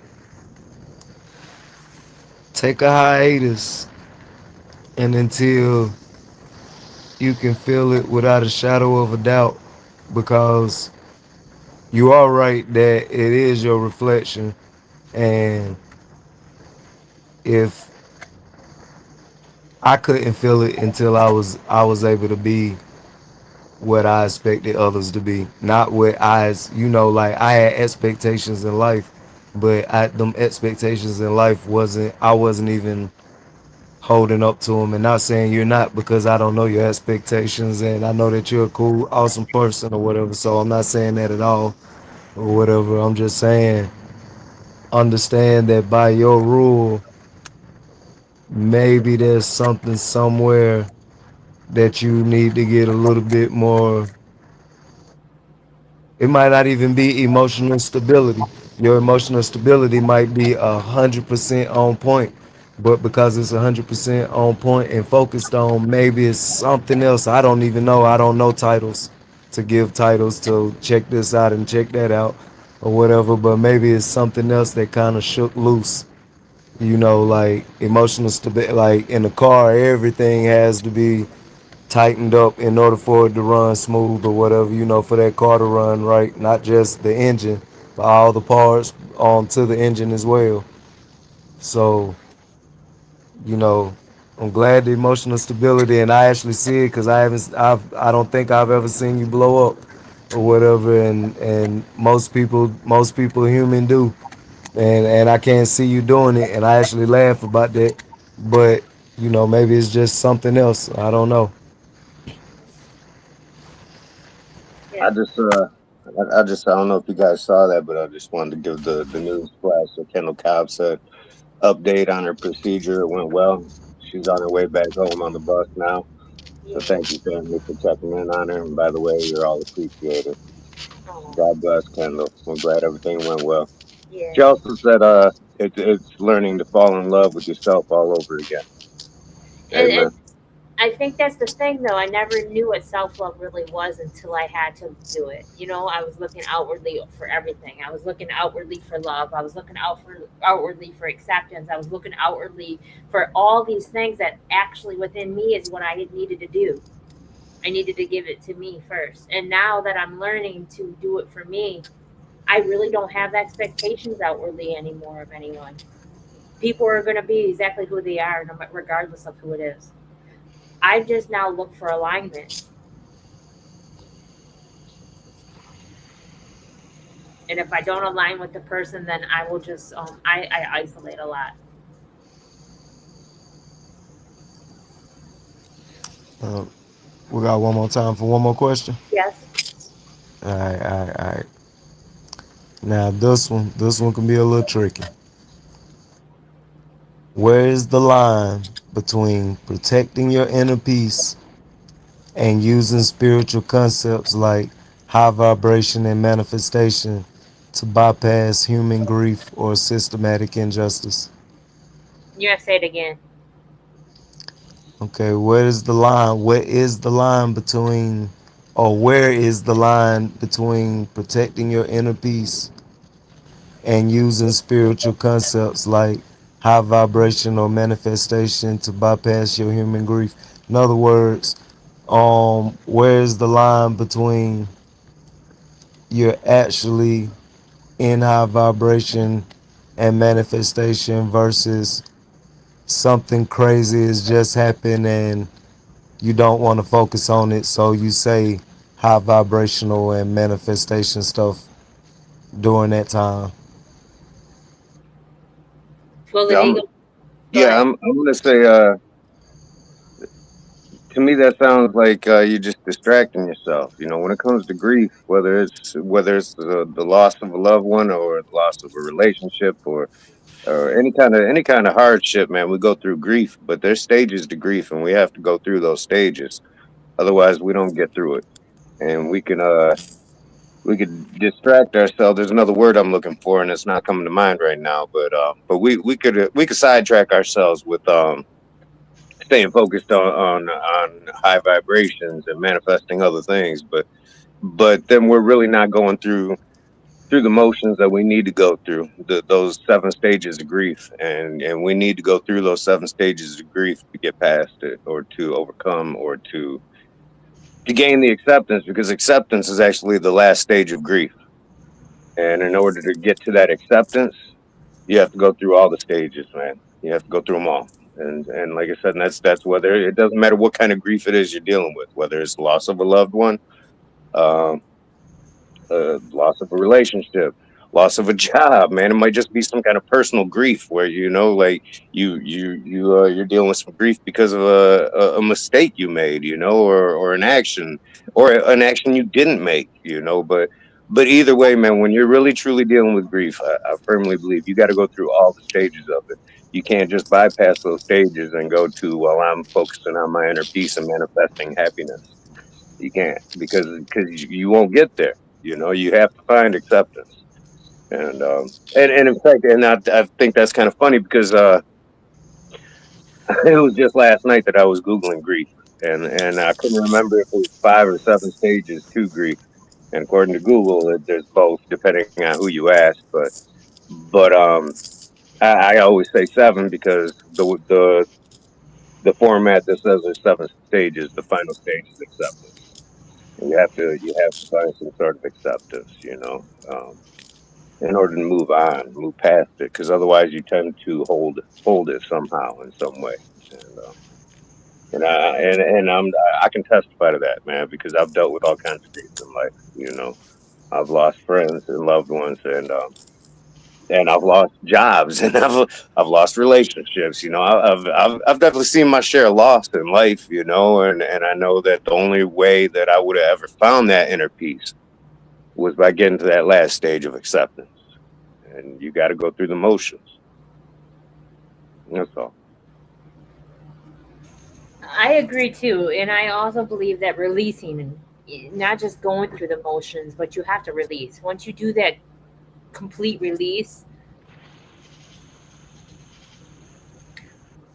Take a hiatus, and until you can feel it without a shadow of a doubt, because you are right that it is your reflection. And if I couldn't feel it until I was able to be what I expected others to be, not what like I had expectations in life, but them expectations in life I wasn't even holding up to them. And not saying you're not, because I don't know your expectations, and I know that you're a cool, awesome person or whatever. So I'm not saying that at all or whatever. I'm just saying understand that by your rule, maybe there's something somewhere that you need to get a little bit more. It might not even be emotional stability. Your emotional stability might be 100% on point, but because it's 100% on point and focused on, maybe it's something else. I don't even know. I don't know titles to give titles to check this out and check that out or whatever. But maybe it's something else that kind of shook loose. Like emotional stability. Like in a car, everything has to be tightened up in order for it to run smooth or whatever, for that car to run right, not just the engine, but all the parts onto the engine as well. So, you know, I'm glad the emotional stability, and I actually see it because I don't think I've ever seen you blow up or whatever, and most people human do, and I can't see you doing it, and I actually laugh about that, but maybe it's just something else. I don't know. I Yeah. just, I don't know if you guys saw that, but I just wanted to give the news flash. So Kendall Cobb said update on her procedure. It went well. She's on her way back home on the bus now. So Yeah. thank you, family, for checking in on her. And by the way, you're all appreciated. Oh, God bless Kendall. I'm glad everything went well. yeah. She also said, it's learning to fall in love with yourself all over again. And Amen. I think that's the thing, though. I never knew what self love really was until I had to do it. I was looking outwardly for everything. I was looking outwardly for love. I was looking outwardly for acceptance. I was looking outwardly for all these things that actually within me is what I needed to do. I needed to give it to me first. And now that I'm learning to do it for me, I really don't have expectations outwardly anymore of anyone. People are going to be exactly who they are, regardless of who it is. I just now look for alignment. And if I don't align with the person, then I will just I isolate a lot. Uh, we got one more time for one more question. Yes. All right, all right, all right. Now this one can be a little tricky. Where is the line between protecting your inner peace and using spiritual concepts like high vibration and manifestation to bypass human grief or systematic injustice? You have to say it again. Okay, where is the line? What is the line between, or where is the line between protecting your inner peace and using spiritual concepts like high vibration or manifestation to bypass your human grief? In other words, where's the line between you're actually in high vibration and manifestation versus something crazy has just happened and you don't want to focus on it, so you say high vibrational and manifestation stuff during that time. Well, Yeah, the ego. Go yeah, ahead. I'm gonna say, to me that sounds like you're just distracting yourself. When it comes to grief, whether it's the loss of a loved one or the loss of a relationship or any kind of hardship, man, we go through grief. But there's stages to grief, and we have to go through those stages. Otherwise, we don't get through it, and we could distract ourselves. There's another word I'm looking for, and it's not coming to mind right now. But we could sidetrack ourselves with staying focused on high vibrations and manifesting other things. But then we're really not going through the motions that we need to go through, those 7 stages of grief, and we need to go through those 7 stages of grief to get past it, or to overcome, or to gain the acceptance, because acceptance is actually the last stage of grief. And in order to get to that acceptance, you have to go through all the stages, man. You have to go through them all. And like I said, and that's whether it doesn't matter what kind of grief it is you're dealing with, whether it's loss of a loved one, um, loss of a relationship, loss of a job, man. It might just be some kind of personal grief where like you're dealing with some grief because of a mistake you made, or an action you didn't make, But either way, man, when you're really truly dealing with grief, I firmly believe you got to go through all the stages of it. You can't just bypass those stages and go to, well, I'm focusing on my inner peace and manifesting happiness. You can't, because you won't get there. You have to find acceptance, and in fact, and I think that's kind of funny because it was just last night that I was googling grief, and I couldn't remember if it was 5 or 7 stages to grief. And according to Google, there's both, depending on who you ask. But I always say 7 because the format that says there's 7 stages. The final stage is acceptance. And you have to find some sort of acceptance, in order to move on, move past it, because otherwise you tend to hold it somehow in some way. And I can testify to that, man, because I've dealt with all kinds of grief in life. I've lost friends and loved ones, and I've lost jobs, and I've lost relationships. I've definitely seen my share of loss in life. And I know that the only way that I would have ever found that inner peace was by getting to that last stage of acceptance. And you got to go through the motions. That's all. I agree too, and I also believe that releasing, not just going through the motions, but you have to release. Once you do that complete release,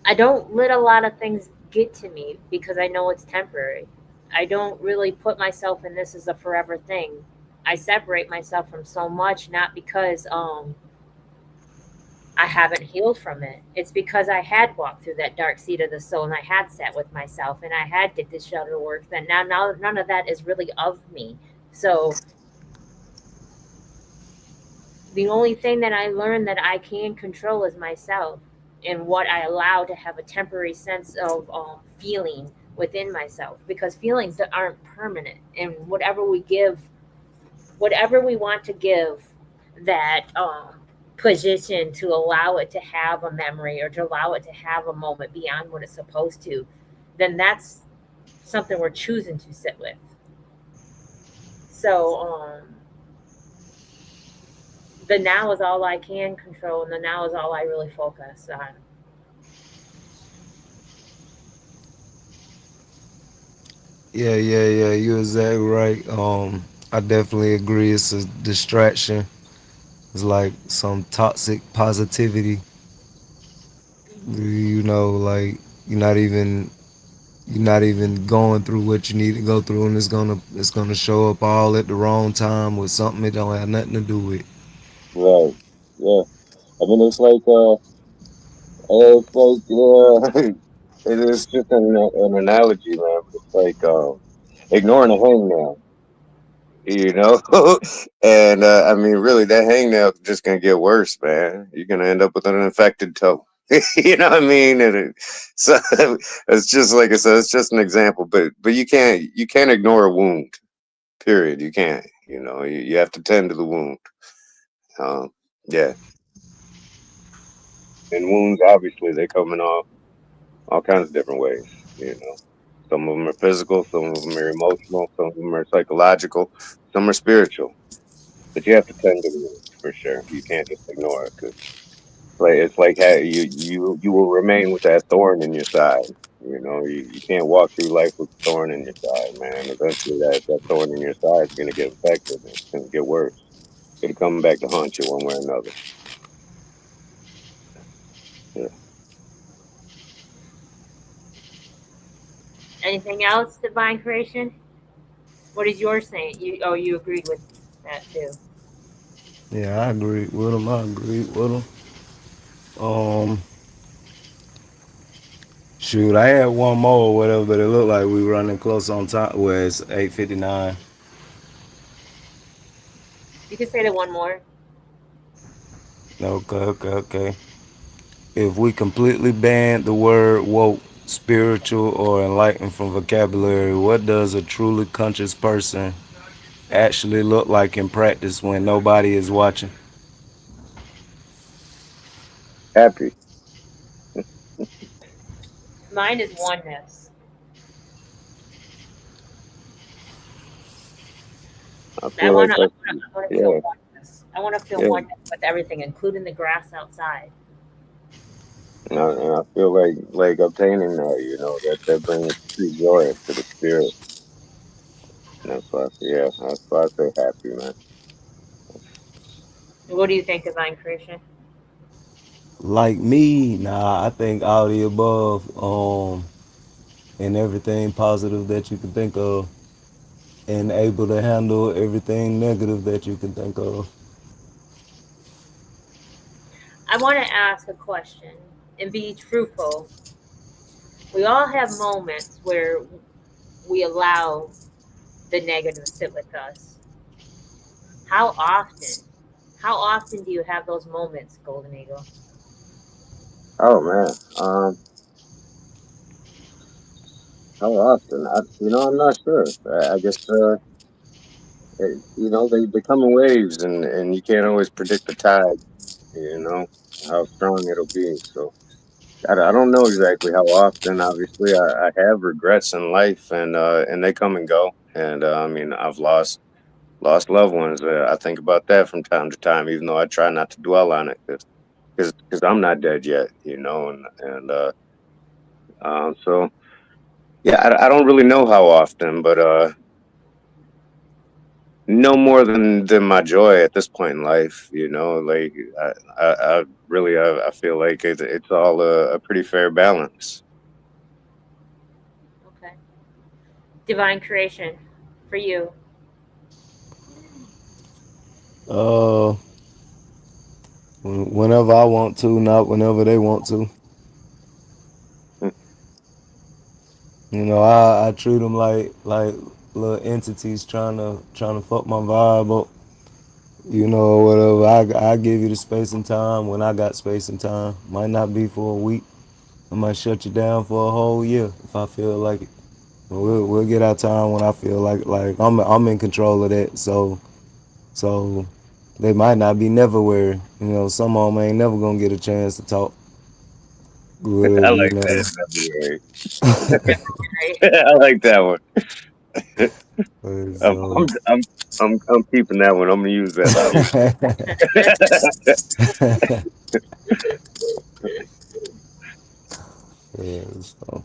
I don't let a lot of things get to me because I know it's temporary. I don't really put myself in this as a forever thing. I separate myself from so much not because I haven't healed from it. It's because I had walked through that dark seat of the soul and I had sat with myself and I had did this shadow work. Then now none of that is really of me. So the only thing that I learned that I can control is myself and what I allow to have a temporary sense of feeling within myself, because feelings that aren't permanent, and whatever we want to give that position to allow it to have a memory or to allow it to have a moment beyond what it's supposed to, then that's something we're choosing to sit with. So the now is all I can control, and the now is all I really focus on. Yeah. You're exactly right. I definitely agree. It's a distraction. It's like some toxic positivity. Like you're not even you're not even going through what you need to go through, and it's gonna show up all at the wrong time with something it don't have nothing to do with. Right. Yeah. I mean, it's like it is just an analogy, man. But it's like ignoring a hangnail, you know. And I mean, really, that hangnail is just gonna get worse, man. You're gonna end up with an infected toe. You know what I mean? So it's just like I said, it's just an example, but you can't ignore a wound. Period. You can't. You have to tend to the wound. Um, yeah, and wounds obviously they come in all kinds of different ways. You know, some of them are physical, some of them are emotional, some of them are psychological, some are spiritual. But you have to tend to the wounds for sure. You can't just ignore it because it's like how you will remain with that thorn in your side. You can't walk through life with a thorn in your side, man. Eventually, that thorn in your side is going to get infected and it's going to get worse. It's going to come back to haunt you one way or another. Yeah. Anything else, divine creation? What is yours saying? You agreed with that too. Yeah, I agree with him. I agree with him. Um, Shoot, I had one more or whatever, but it looked like we running close on time. Well, it's 8:59. You can say that one more. Okay. If we completely ban the word woke, spiritual, or enlightened from vocabulary, what does a truly conscious person actually look like in practice when nobody is watching? Happy. Mine is oneness. I feel like that's I want to feel yeah, oneness. I want to feel yeah. oneness with everything, including the grass outside. And I feel like obtaining that, that brings true joy to the spirit. And that's why, yeah, that's why I say happy, man. What do you think, divine creation? Like me, nah, I think all the above, and everything positive that you can think of, and able to handle everything negative that you can think of. I want to ask a question and be truthful We all have moments where we allow the negative to sit with us. How often? How often do you have those moments, Golden Eagle? Oh man, how often? I'm not sure. I guess they come in waves, and you can't always predict the tide. You know how strong it'll be. So I don't know exactly how often. Obviously, I have regrets in life, and they come and go. And I mean, I've lost loved ones. I think about that from time to time, even though I try not to dwell on it, because I'm not dead yet. So yeah, I don't really know how often, but no more than my joy at this point in life. Like I really I feel like it's all a pretty fair balance. Okay. Divine creation for you. Uh, whenever I want to, not whenever they want to. Mm. I treat them like little entities trying to fuck my vibe up. Whatever. I give you the space and time when I got space and time. Might not be for a week. I might shut you down for a whole year if I feel like it. We'll get our time when I feel like I'm in control of that. So they might not be never worried. Some of them ain't never gonna get a chance to talk. I Good, like that February. Right? I like that one. I'm, so, I'm, I'm, I'm keeping that one. I'm gonna use that loud. yeah, so.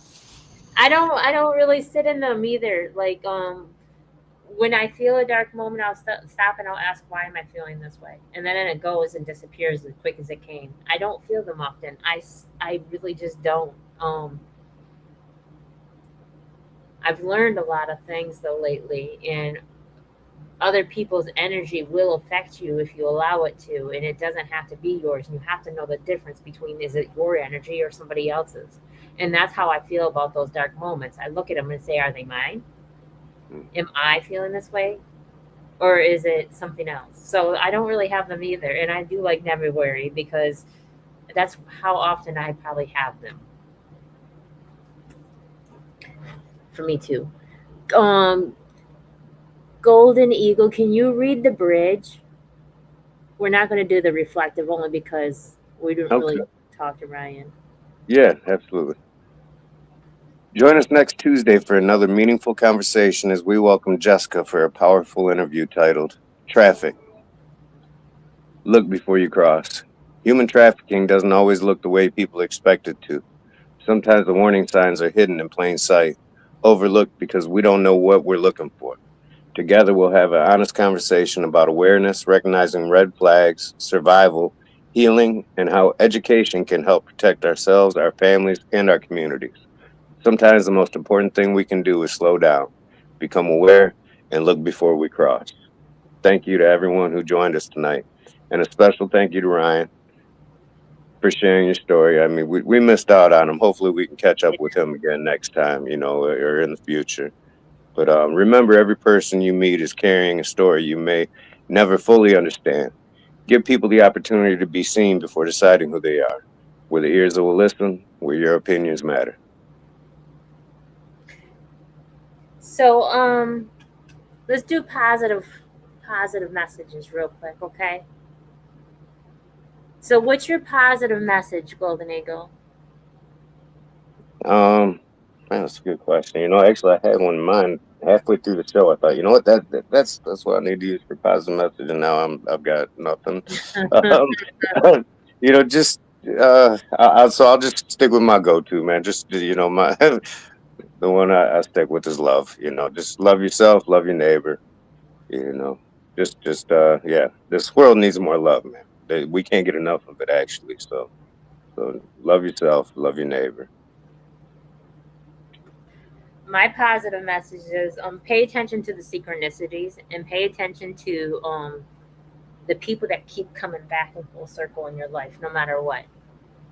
I don't really sit in them either. Like when I feel a dark moment, I'll stop and I'll ask, why am I feeling this way? And then it goes and disappears as quick as it came. I don't feel them often. I really just don't. I've learned a lot of things though lately, and other people's energy will affect you if you allow it to, and it doesn't have to be yours. And you have to know the difference between, is it your energy or somebody else's? And that's how I feel about those dark moments. I look at them and say, are they mine? Am I feeling this way? Or is it something else? So I don't really have them either. And I do like never worry, because that's how often I probably have them. For me too. Um, Golden Eagle, can you read the bridge? We're not going to do the reflective only because we didn't Okay. really talk to Ryan. Yeah, absolutely. Join us next Tuesday for another meaningful conversation as we welcome Jessica for a powerful interview titled "Traffic. Look before you cross." Human trafficking doesn't always look the way people expect it to. Sometimes the warning signs are hidden in plain sight, overlooked because we don't know what we're looking for. Together, we'll have an honest conversation about awareness, recognizing red flags, survival, healing, and how education can help protect ourselves, our families, and our communities. Sometimes the most important thing we can do is slow down, become aware, and look before we cross. Thank you to everyone who joined us tonight. And a special thank you to Ryan for sharing your story. I mean, we missed out on him. Hopefully, we can catch up with him again next time, or in the future. But remember, every person you meet is carrying a story you may never fully understand. Give people the opportunity to be seen before deciding who they are. Where the ears will listen, where your opinions matter. So let's do positive messages real quick, okay? So what's your positive message, Golden Eagle? Um, Man, that's a good question. Actually, I had one in mind halfway through the show. I thought, you know what, that's what I need to use for positive message, and now I've got nothing. Um, just so I'll just stick with my go-to, man. Just my the one I stick with is love. Just love yourself, love your neighbor. You know, just yeah. This world needs more love, man. We can't get enough of it, actually. So love yourself, love your neighbor. My positive message is pay attention to the synchronicities, and pay attention to the people that keep coming back in full circle in your life, no matter what.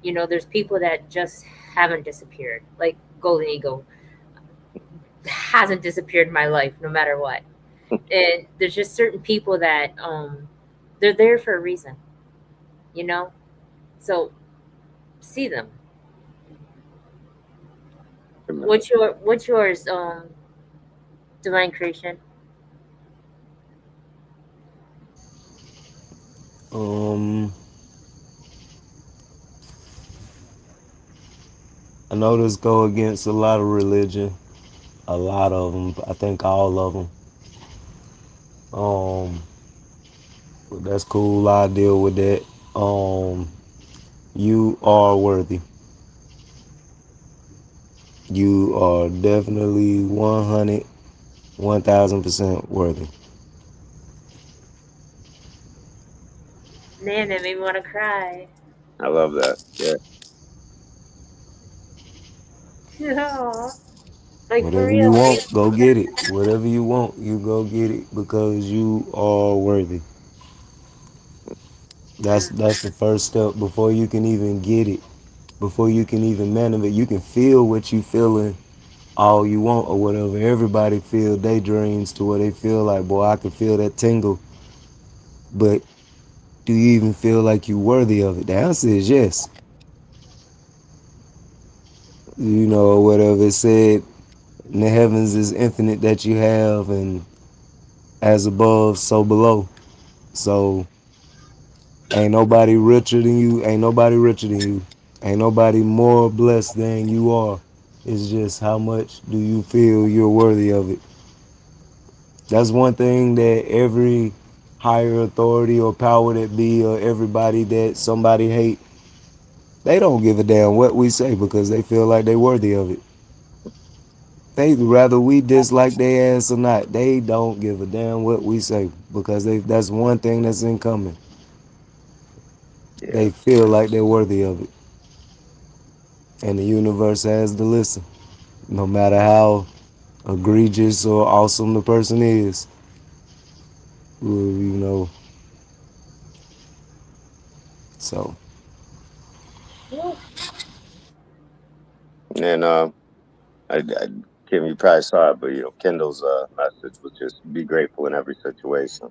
There's people that just haven't disappeared. Like golden eagle hasn't disappeared in my life, no matter what. And there's just certain people that they're there for a reason, you know. So see them. What's yours, divine creation? Um, I know this go against a lot of religion, a lot of them. I think all of them. But that's cool. I deal with that. You are worthy. You are definitely 100, 1,000% worthy. Man, that made me want to cry. I love that. Yeah. Yeah. Like for Whatever real. you want, go get it. Whatever you want, you go get it because you are worthy. That's the first step before you can even get it. Before you can even manifest, you can feel what you feeling all you want or whatever. Everybody feel daydreams to where they feel like, boy, I can feel that tingle. But do you even feel like you worthy of it? The answer is yes. You know, whatever it said, in the heavens is infinite that you have, and as above, so below. So ain't nobody richer than you. Ain't nobody richer than you. Ain't nobody more blessed than you are. It's just how much do you feel you're worthy of it. That's one thing that every higher authority or power that be or everybody that somebody hate, they don't give a damn what we say because they feel like they worthy of it. They rather we dislike their ass or not. They don't give a damn what we say because that's one thing that's in common. Yeah. They feel like they're worthy of it. And the universe has to listen. No matter how egregious or awesome the person is. Well, you know. So And Kim, you probably saw it, but Kendall's message was just be grateful in every situation.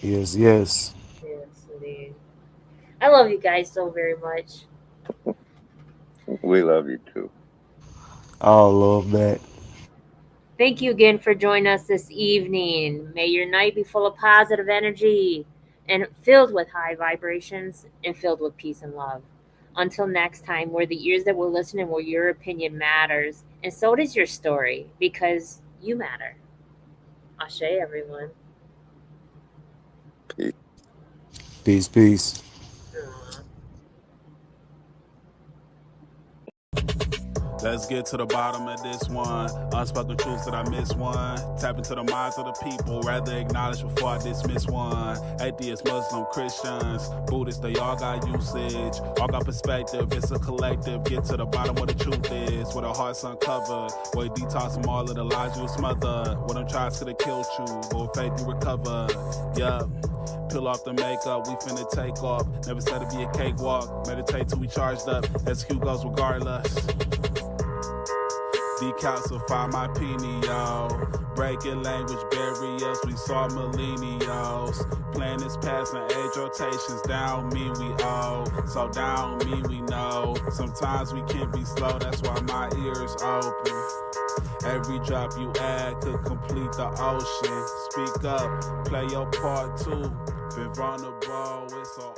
yes, yes. Yes, indeed. I love you guys so very much. We love you too. All love back. Thank you again for joining us this evening. May your night be full of positive energy and filled with high vibrations and filled with peace and love. Until next time, we're the ears that will listen and where your opinion matters. And so does your story because you matter. Ashe, everyone. Peace. Peace, peace. Let's get to the bottom of this one. Unspoken truths that I miss one. Tap into the minds of the people, rather acknowledge before I dismiss one. Atheists, Muslim, Christians, Buddhists, they all got usage. All got perspective, it's a collective. Get to the bottom where the truth is, where the heart's uncovered. Where you detox from all of the lies you smothered. Where them tries could have killed you, but with faith you recovered. Yup. Peel off the makeup, we finna take off. Never said it'd be a cakewalk. Meditate till we charged up. Execute goes regardless. Decalcify my pineal. Breaking language barriers, we saw millennials. Planets passing age rotations, down me we owe. So down me we know. Sometimes we can be slow, that's why my ears open. Every drop you add could complete the ocean. Speak up, play your part too. Been vulnerable, it's so